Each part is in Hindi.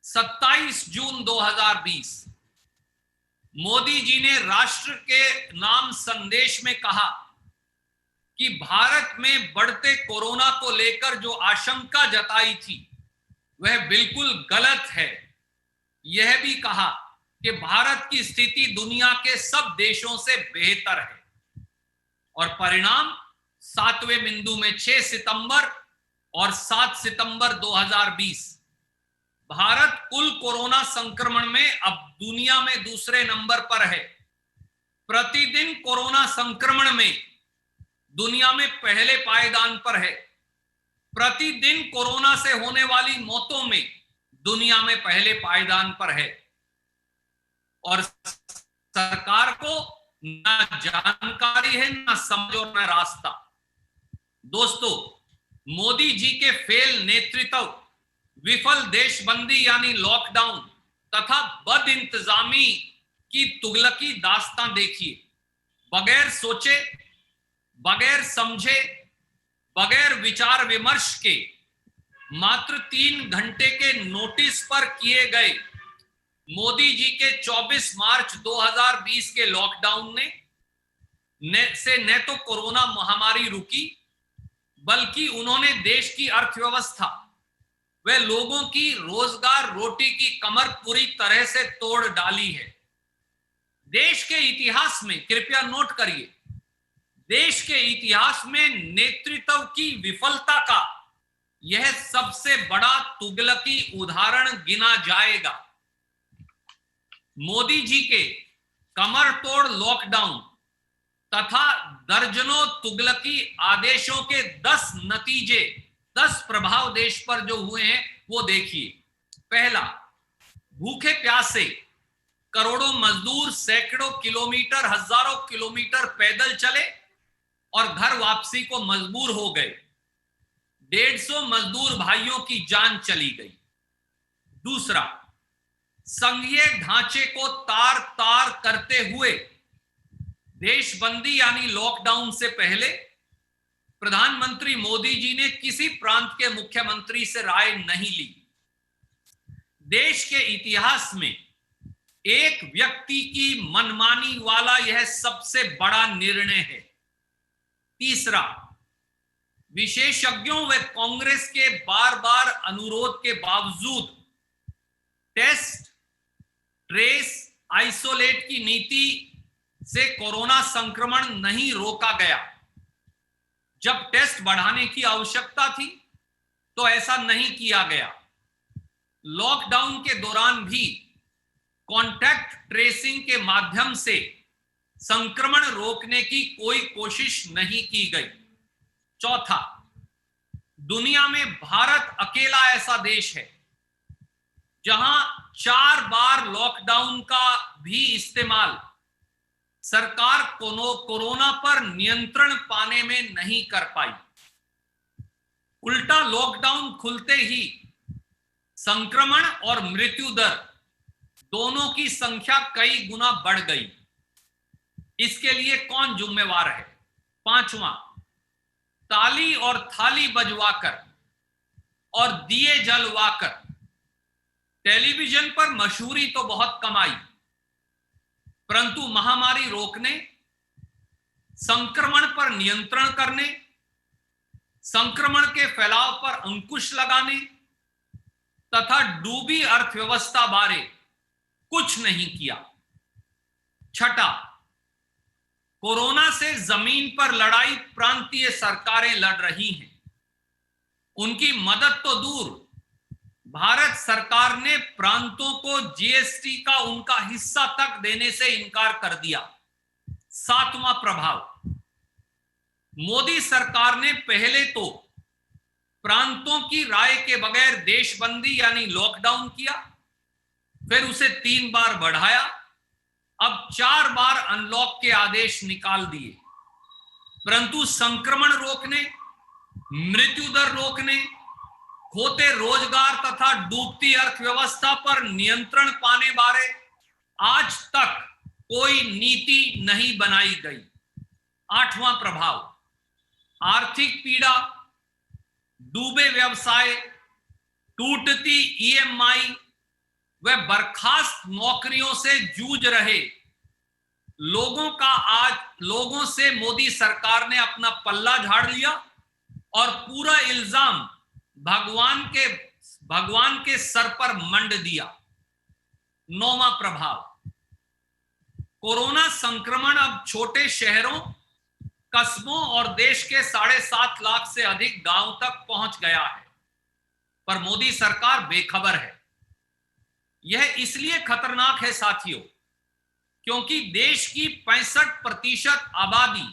27 जून 2020 मोदी जी ने राष्ट्र के नाम संदेश में कहा कि भारत में बढ़ते कोरोना को लेकर जो आशंका जताई थी वह बिल्कुल गलत है। यह भी कहा कि भारत की स्थिति दुनिया के सब देशों से बेहतर है और परिणाम 7वें बिंदु में 6 सितंबर और 7 सितंबर 2020 भारत कुल कोरोना संक्रमण में अब दुनिया में दूसरे नंबर पर है। प्रतिदिन कोरोना संक्रमण में दुनिया में पहले पायदान पर है। प्रतिदिन कोरोना से होने वाली मौतों में दुनिया में पहले पायदान पर है और सरकार को ना जानकारी है, ना समझ और ना रास्ता। दोस्तों, मोदी जी के फेल नेतृत्व, विफल देशबंदी यानी लॉकडाउन तथा बद इंतजामी की तुगलकी दास्तां देखिए। बगैर सोचे, बगैर समझे, बगैर विचार विमर्श के मात्र 3 घंटे के नोटिस पर किए गए मोदी जी के 24 मार्च 2020 के लॉकडाउन ने न तो कोरोना महामारी रुकी, बल्कि उन्होंने देश की अर्थव्यवस्था व लोगों की रोजगार रोटी की कमर पूरी तरह से तोड़ डाली है। देश के इतिहास में, कृपया नोट करिए, देश के इतिहास में नेतृत्व की विफलता का यह सबसे बड़ा तुगलकी उदाहरण गिना जाएगा। मोदी जी के कमर तोड़ लॉकडाउन तथा दर्जनों तुगलकी आदेशों के 10 नतीजे, 10 प्रभाव देश पर जो हुए हैं वो देखिए। पहला, भूखे प्यासे करोड़ों मजदूर सैकड़ों किलोमीटर, हजारों किलोमीटर पैदल चले और घर वापसी को मजबूर हो गए। 150 मजदूर भाइयों की जान चली गई। दूसरा, संघीय ढांचे को तार तार करते हुए देशबंदी यानी लॉकडाउन से पहले प्रधानमंत्री मोदी जी ने किसी प्रांत के मुख्यमंत्री से राय नहीं ली। देश के इतिहास में एक व्यक्ति की मनमानी वाला यह सबसे बड़ा निर्णय है। तीसरा, विशेषज्ञों व कांग्रेस के बार बार अनुरोध के बावजूद टेस्ट, ट्रेस, आइसोलेट की नीति से कोरोना संक्रमण नहीं रोका गया। जब टेस्ट बढ़ाने की आवश्यकता थी तो ऐसा नहीं किया गया। लॉकडाउन के दौरान भी कॉन्टैक्ट ट्रेसिंग के माध्यम से संक्रमण रोकने की कोई कोशिश नहीं की गई। चौथा, दुनिया में भारत अकेला ऐसा देश है जहां 4 बार लॉकडाउन का भी इस्तेमाल सरकार कोरोना पर नियंत्रण पाने में नहीं कर पाई। उल्टा लॉकडाउन खुलते ही संक्रमण और मृत्यु दर दोनों की संख्या कई गुना बढ़ गई। इसके लिए कौन जिम्मेवार है? पांचवा, ताली और थाली बजवाकर और दिए जलवाकर टेलीविजन पर मशहूरी तो बहुत कमाई, परंतु महामारी रोकने, संक्रमण पर नियंत्रण करने, संक्रमण के फैलाव पर अंकुश लगाने तथा डूबी अर्थव्यवस्था बारे कुछ नहीं किया। छठा, कोरोना से जमीन पर लड़ाई प्रांतीय सरकारें लड़ रही हैं। उनकी मदद तो दूर, भारत सरकार ने प्रांतों को जीएसटी का उनका हिस्सा तक देने से इनकार कर दिया। 7वां प्रभाव, मोदी सरकार ने पहले तो प्रांतों की राय के बगैर देशबंदी यानी लॉकडाउन किया, फिर उसे 3 बार बढ़ाया, अब 4 बार अनलॉक के आदेश निकाल दिए, परंतु संक्रमण रोकने, मृत्यु दर रोकने, होते रोजगार तथा डूबती अर्थव्यवस्था पर नियंत्रण पाने बारे आज तक कोई नीति नहीं बनाई गई। 8वां प्रभाव, आर्थिक पीड़ा, डूबे व्यवसाय, टूटती ईएमआई, व बर्खास्त नौकरियों से जूझ रहे लोगों से मोदी सरकार ने अपना पल्ला झाड़ लिया और पूरा इल्जाम भगवान के सर पर मंड दिया। 9वां प्रभाव, कोरोना संक्रमण अब छोटे शहरों, कस्बों और देश के 7.5 लाख से अधिक गांव तक पहुंच गया है, पर मोदी सरकार बेखबर है। यह इसलिए खतरनाक है साथियों, क्योंकि देश की 65% आबादी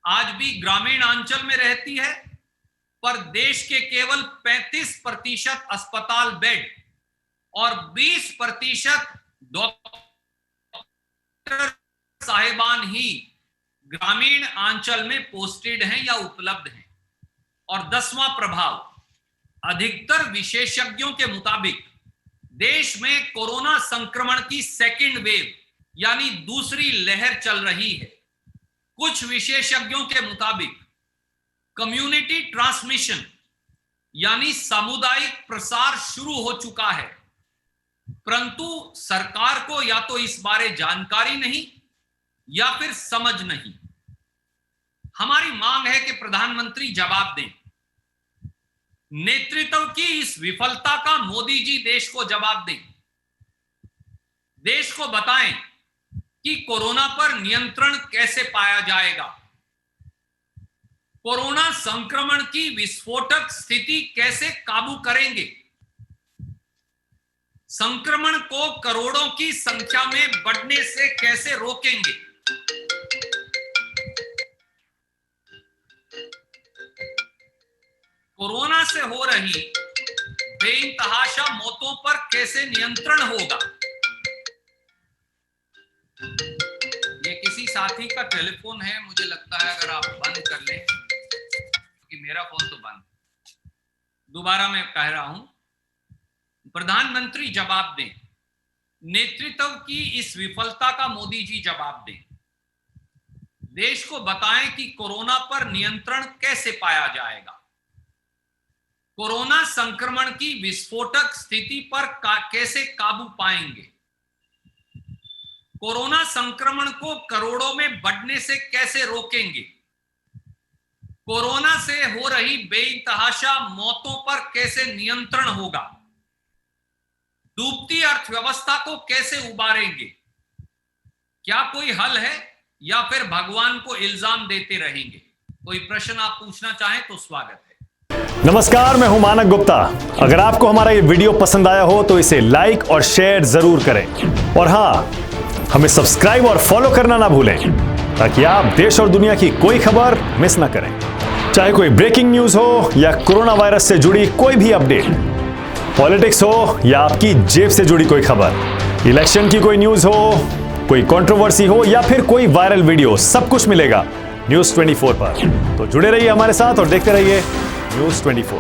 आज भी ग्रामीण अंचल में रहती है, पर देश के केवल 35% अस्पताल बेड और 20% डॉक्टर साहिबान ही ग्रामीण अंचल में पोस्टेड हैं या उपलब्ध हैं। और 10वां प्रभाव, अधिकतर विशेषज्ञों के मुताबिक देश में कोरोना संक्रमण की सेकेंड वेव यानी दूसरी लहर चल रही है। कुछ विशेषज्ञों के मुताबिक कम्युनिटी ट्रांसमिशन यानी सामुदायिक प्रसार शुरू हो चुका है, परंतु सरकार को या तो इस बारे जानकारी नहीं या फिर समझ नहीं। हमारी मांग है कि प्रधानमंत्री जवाब दें। नेतृत्व की इस विफलता का मोदी जी देश को जवाब दें। देश को बताएं कि कोरोना पर नियंत्रण कैसे पाया जाएगा, कोरोना संक्रमण की विस्फोटक स्थिति कैसे काबू करेंगे, संक्रमण को करोड़ों की संख्या में बढ़ने से कैसे रोकेंगे। कोरोना से हो रही बेइंतहाशा मौतों पर कैसे नियंत्रण होगा। ये किसी साथी का टेलीफोन है, मुझे लगता है, अगर आप बंद कर लें, क्योंकि मेरा फोन तो बंद। दोबारा मैं कह रहा हूं, प्रधानमंत्री जवाब दें। नेतृत्व की इस विफलता का मोदी जी जवाब दें। देश को बताएं कि कोरोना पर नियंत्रण कैसे पाया जाएगा, कोरोना संक्रमण की विस्फोटक स्थिति पर कैसे काबू पाएंगे, कोरोना संक्रमण को करोड़ों में बढ़ने से कैसे रोकेंगे, कोरोना से हो रही बेइंतहाशा मौतों पर कैसे नियंत्रण होगा, डूबती अर्थव्यवस्था को कैसे उबारेंगे। क्या कोई हल है या फिर भगवान को इल्जाम देते रहेंगे? कोई प्रश्न आप पूछना चाहें तो स्वागत है। नमस्कार, मैं हूं मानक गुप्ता। अगर आपको हमारा ये वीडियो पसंद आया हो तो इसे लाइक और शेयर जरूर करें, और हां, हमें सब्सक्राइब और फॉलो करना ना भूलें, ताकि आप देश और दुनिया की कोई खबर मिस ना करें। चाहे कोई ब्रेकिंग न्यूज हो या कोरोना वायरस से जुड़ी कोई भी अपडेट, पॉलिटिक्स हो या आपकी जेब से जुड़ी कोई खबर, इलेक्शन की कोई न्यूज हो, कोई कंट्रोवर्सी हो या फिर कोई वायरल वीडियो, सब कुछ मिलेगा न्यूज़ 24 पर। तो जुड़े रहिए हमारे साथ और देखते रहिए न्यूज़ 24।